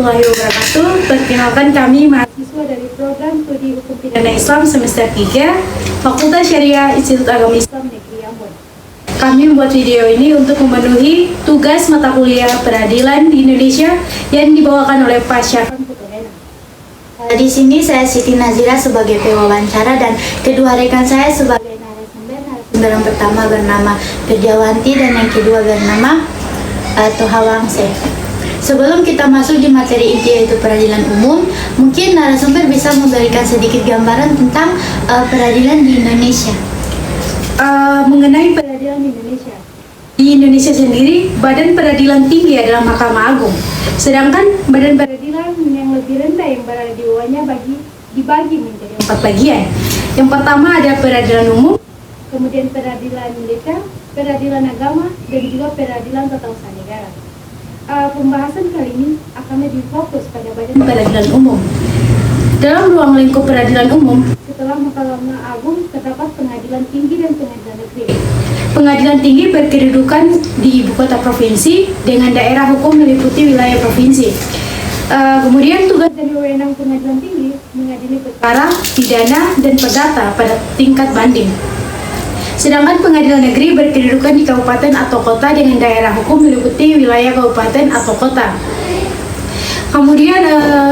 warahmatullahi wabarakatuh. Perkenalkan kami mahasiswa dari program Studi Hukum Pidana Islam semester 3 Fakultas Syariah Institut Agama Islam Negeri Ambon. Kami membuat video ini untuk memenuhi tugas mata kuliah peradilan di Indonesia yang dibawakan oleh Pak Syafan Putrena. Di sini saya Siti Nazira sebagai pewawancara dan kedua rekan saya sebagai narasumber. Narasumber yang pertama bernama Firjawanti dan yang kedua bernama Toha Wangse. Sebelum kita masuk di materi inti yaitu peradilan umum, mungkin narasumber bisa memberikan sedikit gambaran tentang peradilan di Indonesia. Mengenai peradilan di Indonesia. Di Indonesia sendiri, badan peradilan tinggi adalah Mahkamah Agung. Sedangkan badan peradilan yang lebih rendah yang berada di bawahnya dibagi menjadi 4 bagian. Yang pertama ada peradilan umum, kemudian peradilan militer, peradilan agama, dan juga peradilan tata usaha negara. Pembahasan kali ini akan lebih fokus pada badan peradilan umum. Dalam ruang lingkup peradilan umum, setelah Mahkamah Agung terdapat pengadilan tinggi dan pengadilan negeri. Pengadilan tinggi berkedudukan di ibu kota provinsi dengan daerah hukum meliputi wilayah provinsi. Kemudian tugas dan wewenang pengadilan tinggi mengadili perkara, pidana, dan perdata pada tingkat banding. Sedangkan pengadilan negeri berkedudukan di kabupaten atau kota dengan daerah hukum meliputi wilayah kabupaten atau kota. Kemudian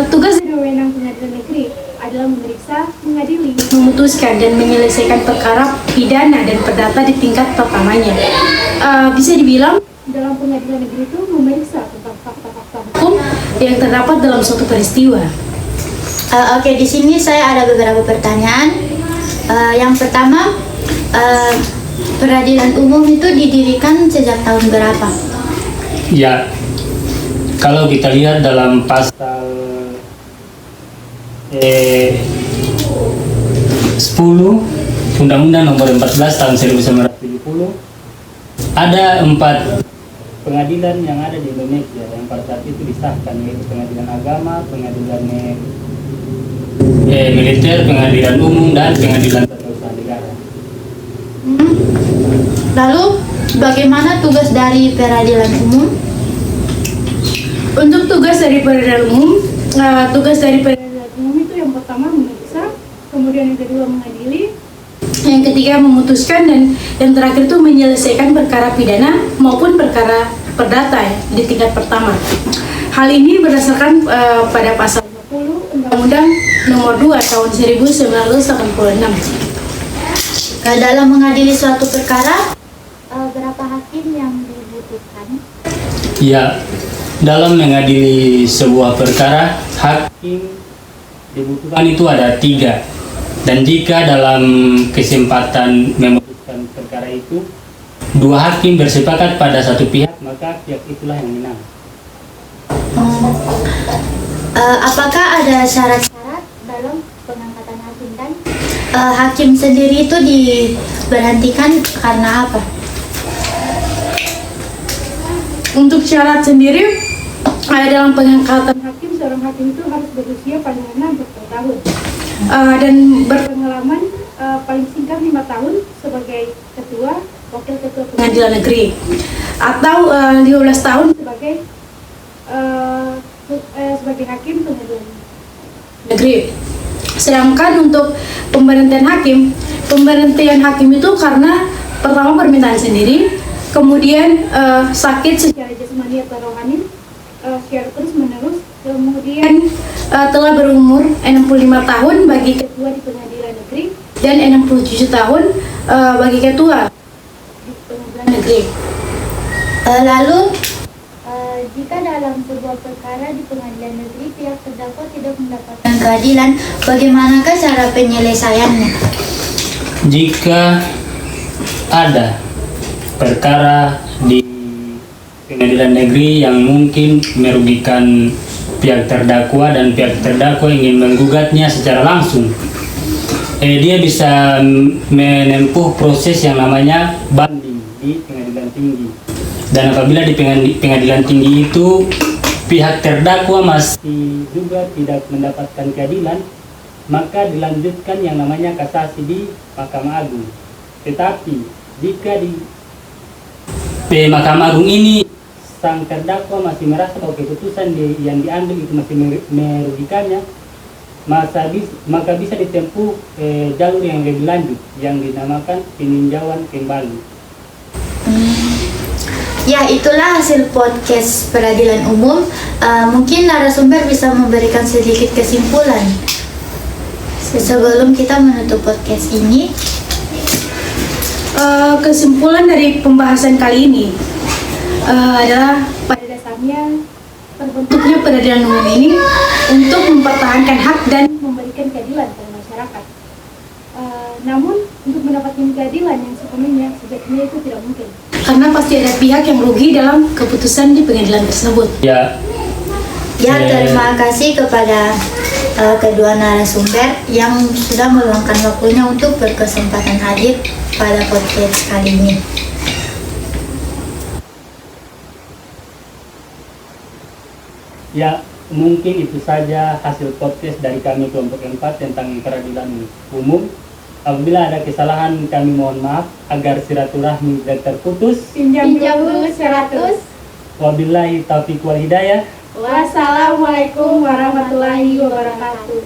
tugas dan wewenang pengadilan negeri adalah memeriksa, mengadili, memutuskan, dan menyelesaikan perkara pidana dan perdata di tingkat pertamanya. Bisa dibilang dalam pengadilan negeri itu memeriksa tentang fakta-fakta hukum yang terdapat dalam suatu peristiwa. Oke, di sini saya ada beberapa pertanyaan. Yang pertama, peradilan umum itu didirikan sejak tahun berapa? Ya, kalau kita lihat dalam pasal 10 Undang-Undang Nomor 14 Tahun 1970, ada 4 pengadilan yang ada di Indonesia yang pada saat itu disahkan, yaitu pengadilan agama, pengadilan militer, pengadilan umum, dan pengadilan tata usaha negara. Lalu, bagaimana tugas dari peradilan umum? Untuk tugas dari peradilan umum, itu yang pertama memeriksa, kemudian yang kedua mengadili, yang ketiga memutuskan, dan yang terakhir itu menyelesaikan perkara pidana maupun perkara perdata di tingkat pertama. Hal ini berdasarkan pada pasal 20 Undang-Undang Nomor 2 Tahun 1986. Dalam mengadili suatu perkara, berapa hakim yang dibutuhkan? Ya, dalam mengadili sebuah perkara, hakim dibutuhkan itu ada 3. Dan jika dalam kesempatan memutuskan perkara itu 2 hakim bersepakat pada satu pihak, maka pihak itulah yang menang. Apakah ada syarat-syarat dalam pengangkatan hakim dan hakim sendiri itu diberhentikan karena apa? Untuk syarat sendiri, dalam pengangkatan hakim, seorang hakim itu harus berusia paling rendah 40 tahun dan berpengalaman paling singkat 5 tahun sebagai ketua, wakil ketua pengadilan negeri, atau 15 tahun sebagai hakim pengadilan negeri. Sedangkan untuk pemberhentian hakim itu karena pertama permintaan sendiri, kemudian sakit secara jasmani atau rohani secara terus menerus, kemudian telah berumur 65 tahun bagi ketua di pengadilan negeri dan 67 tahun bagi ketua di pengadilan negeri. Lalu jika dalam sebuah perkara di pengadilan negeri pihak terdakwa tidak mendapatkan keadilan, bagaimanakah cara penyelesaiannya? Jika ada perkara di pengadilan negeri yang mungkin merugikan pihak terdakwa dan pihak terdakwa ingin menggugatnya secara langsung, dia bisa menempuh proses yang namanya banding di pengadilan tinggi. Dan apabila di pengadilan tinggi itu pihak terdakwa masih juga tidak mendapatkan keadilan, maka dilanjutkan yang namanya kasasi di Mahkamah Agung. Tetapi jika di Mahkamah Agung ini sang terdakwa masih merasa bahwa keputusan yang diambil itu masih merugikannya, maka bisa ditempuh jalur yang lebih lanjut yang dinamakan peninjauan kembali. Ya, itulah hasil podcast peradilan umum. Mungkin narasumber bisa memberikan sedikit kesimpulan sebelum kita menutup podcast ini. Kesimpulan dari pembahasan kali ini adalah pada dasarnya terbentuknya peradilan umum ini untuk mempertahankan hak dan memberikan keadilan pada masyarakat. Namun untuk mendapatkan keadilan yang sepenuhnya sebenarnya itu tidak mungkin, karena pasti ada pihak yang rugi dalam keputusan di pengadilan tersebut. Ya, Terima kasih kepada kedua narasumber yang sudah meluangkan waktunya untuk berkesempatan hadir pada podcast kali ini. ya mungkin itu saja hasil podcast dari kami kelompok 4 tentang peradilan umum. Apabila ada kesalahan kami mohon maaf agar silaturahmi tidak terputus. Pinjam dulu 100. Wabillahi taufiq wal hidayah. Wassalamualaikum warahmatullahi wabarakatuh.